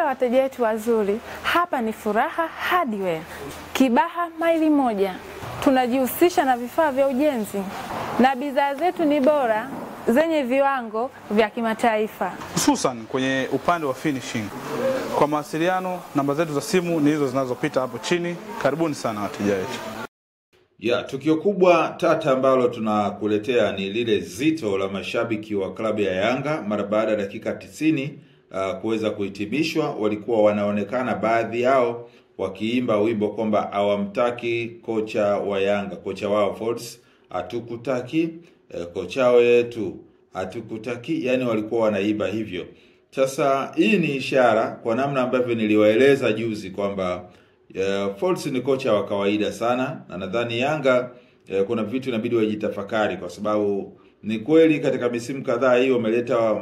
wateja wetu wazuri, hapa ni Furaha Hardware, Kibaha maili moja. Tunajihusisha na vifaa vya ujenzi na bidhaa zetu ni bora zenye viwango vya kimataifa, hususan kwenye upande wa finishing. Kwa mawasiliano, namba zetu za simu ni hizo zinazopita hapo chini. Karibuni sana wateja wetu. Tukio kubwa tata ambalo tunakuletea ni lile zito la mashabiki wa klabu ya Yanga mara baada ya dakika 90 kuweza kuhitimishwa. Walikuwa wanaonekana baadhi yao wakiimba wimbo kwamba hawamtaki kocha wa Yanga, kocha wao Folz, hatukutaki kocha wetu, hatukutaki, yani walikuwa wanaimba hivyo. Sasa hii ni ishara kwa namna ambavyo niliwaeleza juzi kwamba Folz ni kocha wa kawaida sana, na nadhani Yanga kuna vitu inabidi wajitafakari, kwa sababu ni kweli katika misimu kadhaa hii wameleta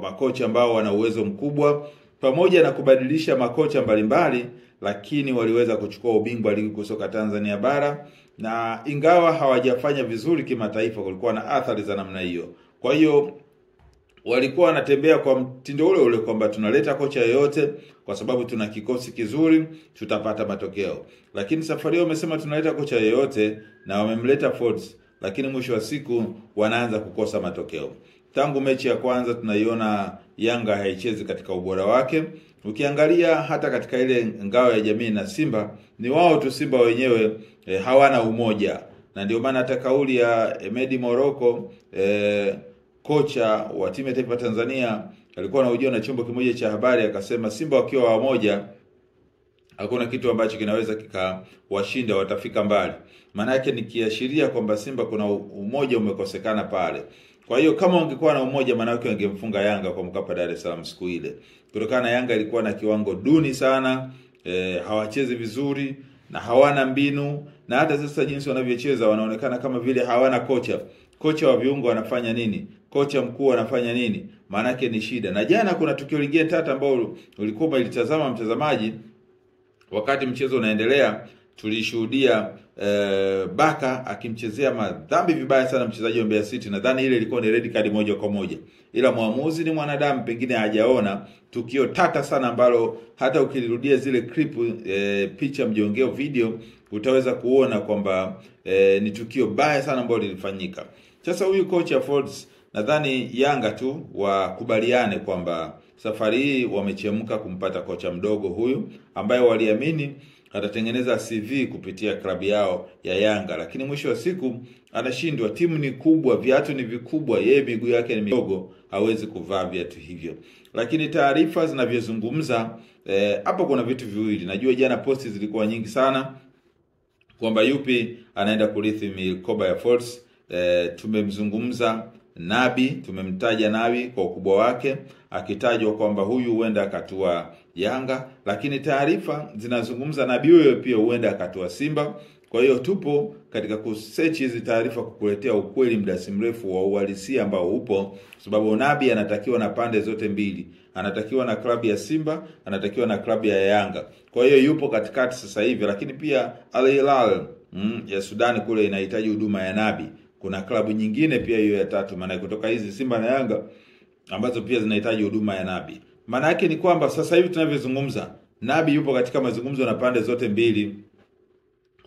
makocha ambao wana uwezo mkubwa pamoja na kubadilisha makocha mbalimbali, lakini waliweza kuchukua ubingwa ligi kuu soka Tanzania bara, na ingawa hawajafanya vizuri kimataifa kulikuwa na athari za namna hiyo. Kwa hiyo walikuwa wanatembea kwa mtindo ule ule kwamba tunaleta kocha yoyote kwa sababu tuna kikosi kizuri, tutapata matokeo. Lakini safari hiyo wamesema tunaleta kocha yoyote, na wamemleta Folz, lakini mwisho wa siku wanaanza kukosa matokeo. Tangu mechi ya kwanza tunaiona Yanga haichezi katika ubora wake. Ukiangalia hata katika ile ngao ya jamii na Simba, ni wao tu Simba wenyewe hawana umoja. Na ndio maana hata kauli ya Emedi Moroko, kocha wa timu ya taifa Tanzania, alikuwa anahojiwa na chombo kimoja cha habari, akasema Simba wakiwa wamoja hakuna kitu ambacho kinaweza kikawashinda, watafika mbali. Maana yake ni kiashiria kwamba Simba kuna umoja umekosekana pale. Kwa hiyo kama ungekuwa na umoja, maana yake wangemfunga Yanga kwa Mkapa Dar es Salaam siku ile. Kutokana na Yanga ilikuwa na kiwango duni sana, hawachezi vizuri na hawana mbinu, na hata sasa jinsi wanavyocheza wanaonekana kama vile hawana kocha. Kocha wa viungo anafanya nini? Kocha mkuu anafanya nini? Maana yake ni shida. Na jana kuna tukio lingine tata ambao ulikuwa ulitazama mtazamaji, wakati mchezo unaendelea, tulishuhudia Baka akimchezea madhambi vibaya sana mchezaji wa Mbeya City. Nadhani ile ilikuwa ni red card moja kwa moja. Ila muamuzi ni mwanadamu, pengine hajaona tukio tata sana ambalo hata ukilirudia zile clip, picha mjongeo, video, utaweza kuona kwamba ni tukio baya sana ambalo lilifanyika. Sasa huyu kocha Folz, nadhani Yanga tu wakubaliane kwamba safari hii wamechemka kumpata kocha mdogo huyu ambaye waliamini atatengeneza CV kupitia klabu yao ya Yanga, lakini mwisho wa siku anashindwa. Timu ni kubwa, viatu ni vikubwa, yeye miguu yake ni midogo, hawezi kuvaa viatu hivyo. Lakini taarifa zinavyozungumza hapo kuna vitu viwili. Najua jana posti zilikuwa nyingi sana kwamba yupi anaenda kurithi mikoba ya Folz. Tumemzungumza Nabi, tumemtaja Nabi kwa ukubwa wake, akitajwa kwamba huyu huenda akatua Yanga, lakini taarifa zinazungumza Nabi huyo pia huenda akatua Simba. Kwa hiyo tupo katika kusearch hizi taarifa kukuletea ukweli muda si mrefu wa uhalisia ambao upo, sababu Nabi anatakiwa na pande zote mbili. Anatakiwa na klabu ya Simba, anatakiwa na klabu ya Yanga. Kwa hiyo yupo katikati sasa hivi, lakini pia Al Hilal ya Sudan kule inahitaji huduma ya Nabi. Kuna klabu nyingine pia hiyo ya tatu, maana kutoka hizi Simba na Yanga ambazo pia zinahitaji huduma ya Nabi. Maana yake ni kwamba sasa hivi tunavyozungumza, Nabi yupo katika mazungumzo na pande zote mbili.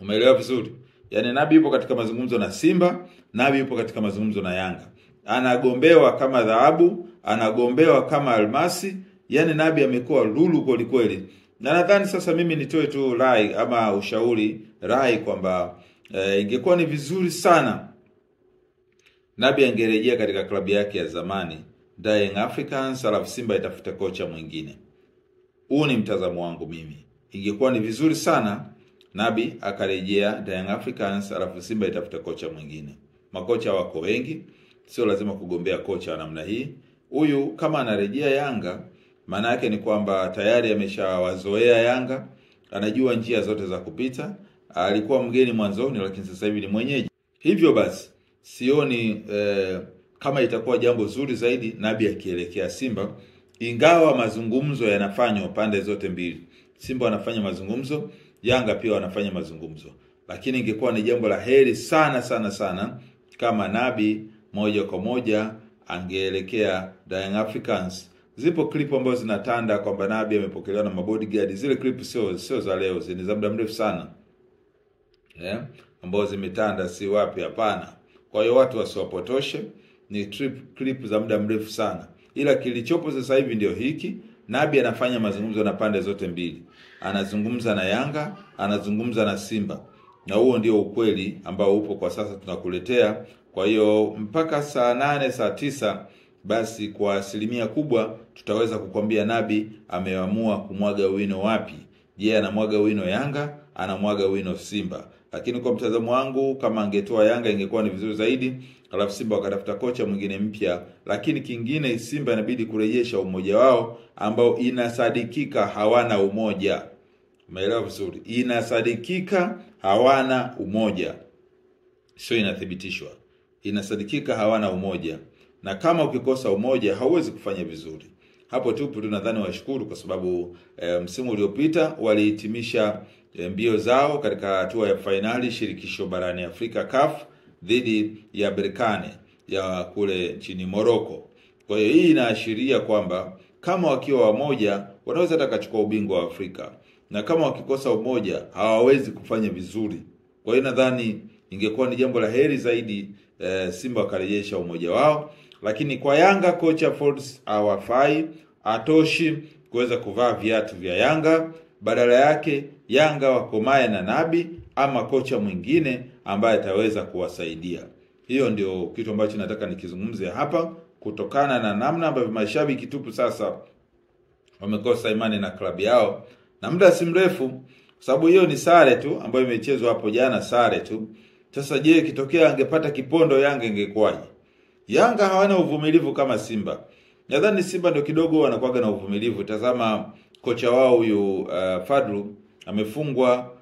Umeelewa vizuri? Yaani Nabi yupo katika mazungumzo na Simba, Nabi yupo katika mazungumzo na Yanga. Anagombewa kama dhahabu, anagombewa kama almasi, yani Nabi amekuwa lulu kweli kweli. Na nadhani sasa mimi nitoe tu rai ama ushauri rai kwamba ingekuwa ni vizuri sana Nabi angerejea katika klabu yake ya zamani, Young Africans, alafu Simba itafuta kocha mwingine. Huu ni mtazamo wangu mimi. Ingekuwa ni vizuri sana Nabi akarejea Young Africans, alafu Simba itafuta kocha mwingine. Makocha wako wengi, sio lazima kugombea kocha wa namna hii. Huyu kama anarejea Yanga, maana yake ni kwamba tayari ameshawazoea Yanga, anajua njia zote za kupita. Alikuwa mgeni mwanzoni, lakini sasa hivi ni mwenyeji. Hivyo basi sioni kama itakuwa jambo zuri zaidi Nabi akielekea Simba, ingawa mazungumzo yanafanywa pande zote mbili. Simba wanafanya mazungumzo, Yanga pia wanafanya mazungumzo. Lakini ingekuwa ni jambo la heri sana sana sana kama Nabi moja kwa moja angeelekea Young Africans, Zipo clip ambazo zinatanda kwamba Nabi amepokelewa na mabodyguard. Zile clip sio za leo, ni za muda mrefu sana. Ambazo zimetanda si wapi, hapana. Kwa hiyo watu wasiwapotoshe, ni clip za muda mrefu sana. Ila kilichopo sasa hivi ndio hiki. Nabi anafanya mazungumzo na pande zote mbili. Anazungumza na Yanga, anazungumza na Simba. Na huo ndio ukweli ambao upo kwa sasa tunakuletea. Kwa hiyo mpaka saa 8 saa 9 basi kwa asilimia kubwa tutaweza kukwambia Nabi ameamua kumwaga wino wapi. Je, anamwaga wino Yanga, anamwaga wino Simba. Lakini kwa mtazamo wangu, kama angetoa Yanga ingekuwa ni vizuri zaidi, alafu Simba wakatafuta kocha mwingine mpya. Lakini kingine, Simba inabidi kurejesha umoja wao ambao inasadikika hawana umoja. Umeelewa vizuri? Inasadikika hawana umoja. Sio inathibitishwa. Inasadikika hawana umoja. Na kama ukikosa umoja hauwezi kufanya vizuri. Hapo tu nadhani washukuru kwa sababu msimu uliopita walihitimisha mbio zao katika hatua ya finali shirikisho barani Afrika CAF dhidi ya Berkane ya kule nchini Morocco. Kwa hiyo hii inaashiria kwamba kama wakiwa wamoja wanaweza hata kuchukua ubingwa wa Afrika. Na kama wakikosa umoja hawawezi kufanya vizuri. Kwa hiyo nadhani ingekuwa ni jambo la heri zaidi Simba wakarejesha umoja wao. Lakini kwa Yanga, kocha Folz hawafai, atoshi kuweza kuvaa viatu vya Yanga. Badala yake Yanga wakomae na Nabi ama kocha mwingine ambaye ataweza kuwasaidia. Hiyo ndio kitu ambacho nataka nikizungumze hapa, kutokana na namna ambavyo mashabiki tupu sasa wamekosa imani na klabu yao. Na muda si mrefu, sababu hiyo ni sare tu ambayo imechezwa hapo jana, sare tu. Sasa je, kitokea angepata kipondo Yanga ingekwaje? Yanga hawana uvumilivu kama Simba. Nadhani Simba ndio kidogo wanakuwa na uvumilivu. Tazama kocha wao huyu Fadlu amefungwa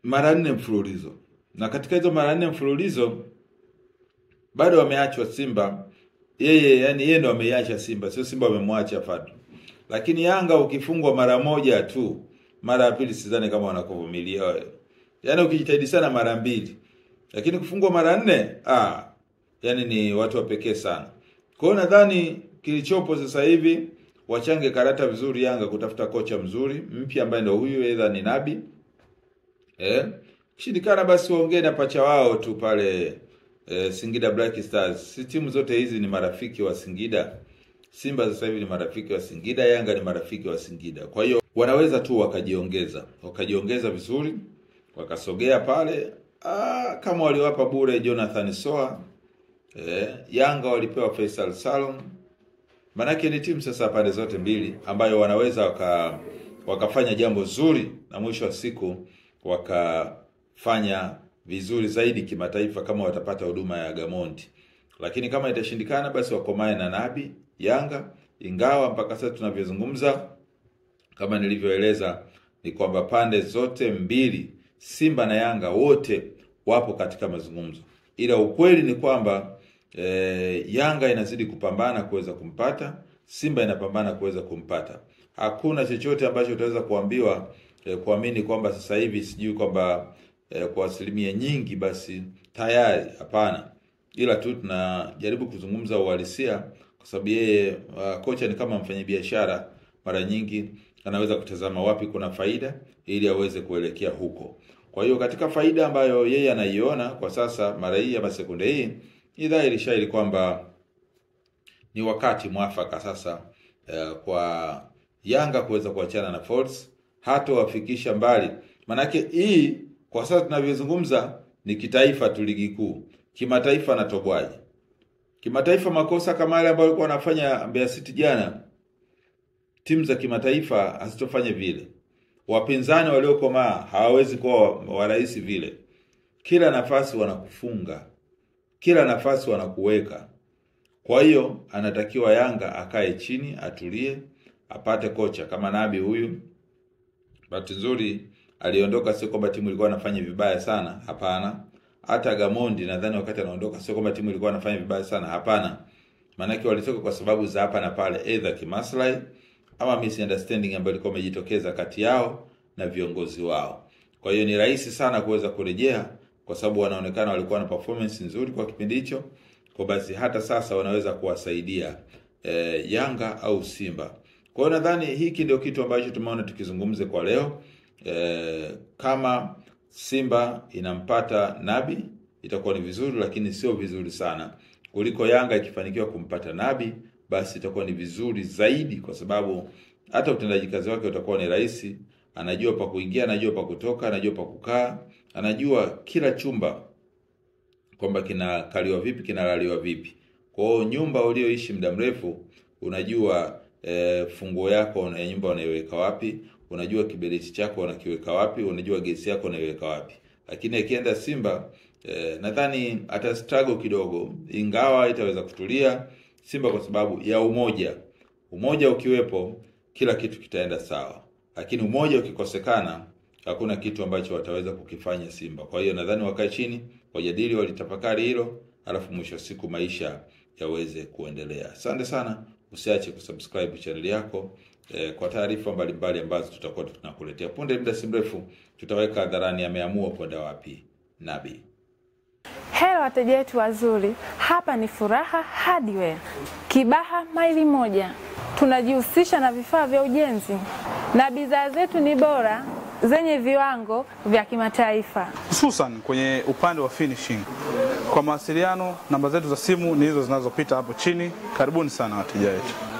mara 4 mfululizo. Na katika hizo mara 4 mfululizo bado wameachwa Simba. Yeye ndio ameiacha Simba, sio Simba wamemwacha Fadlu. Lakini Yanga ukifungwa mara moja tu, mara ya pili sidhani kama wanakuvumilia wewe. Yaani ukijitahidi sana mara 2, lakini kufungwa mara 4, yani ni watu wa pekee sana. Kwa hiyo nadhani kilichopo sasa hivi wachange karata vizuri Yanga kutafuta kocha mzuri mpya ambaye ndio huyu, either ni Nabi. Shindikana basi waongee na pacha wao tu pale Singida Black Stars. Si timu zote hizi ni marafiki wa Singida. Simba sasa hivi ni marafiki wa Singida, Yanga ni marafiki wa Singida. Kwa hiyo wanaweza tu wakajiongeza vizuri, wakasogea pale. Kama waliwapa bure Jonathan Soa, Yanga walipewa Faisal Salum. Manake ni timu sasa pande zote mbili ambayo wanaweza wakafanya jambo zuri na mwisho wa siku wakafanya vizuri zaidi kimataifa kama watapata huduma ya Gamondi. Lakini kama itashindikana basi wakomae na Nabi Yanga, ingawa mpaka sasa tunavyozungumza kama nilivyoeleza ni kwamba pande zote mbili Simba na Yanga wote wapo katika mazungumzo. Ila ukweli ni kwamba Yanga inazidi kupambana kuweza kumpata, Simba inapambana kuweza kumpata. Hakuna chochote ambacho utaweza kuambiwa kuamini kwamba sasa hivi sijui kwamba kwa asilimia nyingi basi tayari, hapana. Ila tu tunajaribu kuzungumza uhalisia kwa sababu yeye kocha ni kama mfanyabiashara, mara nyingi anaweza kutazama wapi kuna faida ili aweze kuelekea huko. Kwa hiyo katika faida ambayo yeye anaiona kwa sasa mara hii ama sekunde hii, ni dhahiri shairi kwamba ni wakati mwafaka sasa kwa Yanga kuweza kuachana na Folz, hata wafikisha mbali. Manake hii kwa sasa tunavyozungumza ni kitaifa tu, ligi kuu. Kimataifa na tobwaje. Kimataifa makosa kama yale ambayo walikuwa wanafanya Mbeya City jana, timu za kimataifa hazitofanya vile. Wapinzani waliokomaa hawawezi kuwa warahisi vile. Kila nafasi wanakufunga, kila nafasi wanakuweka. Kwa hiyo anatakiwa Yanga akae chini, atulie, apate kocha kama Nabi huyu. Bahati nzuri aliondoka, sio kwamba timu ilikuwa inafanya vibaya sana, hapana. Hata Gamondi nadhani wakati anaondoka sio kwamba timu ilikuwa inafanya vibaya sana, hapana. Maana walitoka kwa sababu za hapa na pale, either kimaslahi ama misunderstanding ambayo ilikuwa imejitokeza kati yao na viongozi wao. Kwa hiyo ni rahisi sana kuweza kurejea kwa sababu wanaonekana walikuwa na performance nzuri kwa kipindi hicho. Kwa basi hata sasa wanaweza kuwasaidia Yanga au Simba. Kwa hiyo nadhani hiki ndio kitu ambacho tumeona tukizungumze kwa leo. Kama Simba inampata Nabi itakuwa ni vizuri, lakini sio vizuri sana. Kuliko Yanga ikifanikiwa kumpata Nabi, basi itakuwa ni vizuri zaidi, kwa sababu hata utendaji kazi wake utakuwa ni rahisi. Anajua pa kuingia, anajua pa kutoka, anajua pa kukaa, anajua kila chumba kwamba kinakaliwa vipi, kinalaliwa vipi. Kwa hiyo nyumba ulioishi muda mrefu, unajua funguo yako ya nyumba unaiweka wapi, unajua kiberiti chako unakiweka wapi, unajua gesi yako unaiweka wapi. Lakini akienda Simba, nadhani ata struggle kidogo, ingawa itaweza kutulia Simba kwa sababu ya umoja. Umoja ukiwepo, kila kitu kitaenda sawa. Lakini umoja ukikosekana, hakuna kitu ambacho wataweza kukifanya Simba. Kwa hiyo nadhani wakae chini, wajadili, walitafakari hilo, alafu mwisho wa siku maisha yaweze kuendelea. Asante sana, usiache kusubscribe channel yako kwa taarifa mbalimbali ambazo tutakuwa tunakuletea. Punde muda si mrefu tutaweka hadharani ameamua kwenda wapi Nabi. Hello wateja wetu wazuri, hapa ni Furaha Hardware, Kibaha maili moja. Tunajihusisha na vifaa vya ujenzi na bidhaa zetu ni bora zenye viwango vya kimataifa, hususan kwenye upande wa finishing. Kwa mawasiliano namba zetu za simu ni hizo zinazopita hapo chini. Karibuni sana wateja wetu.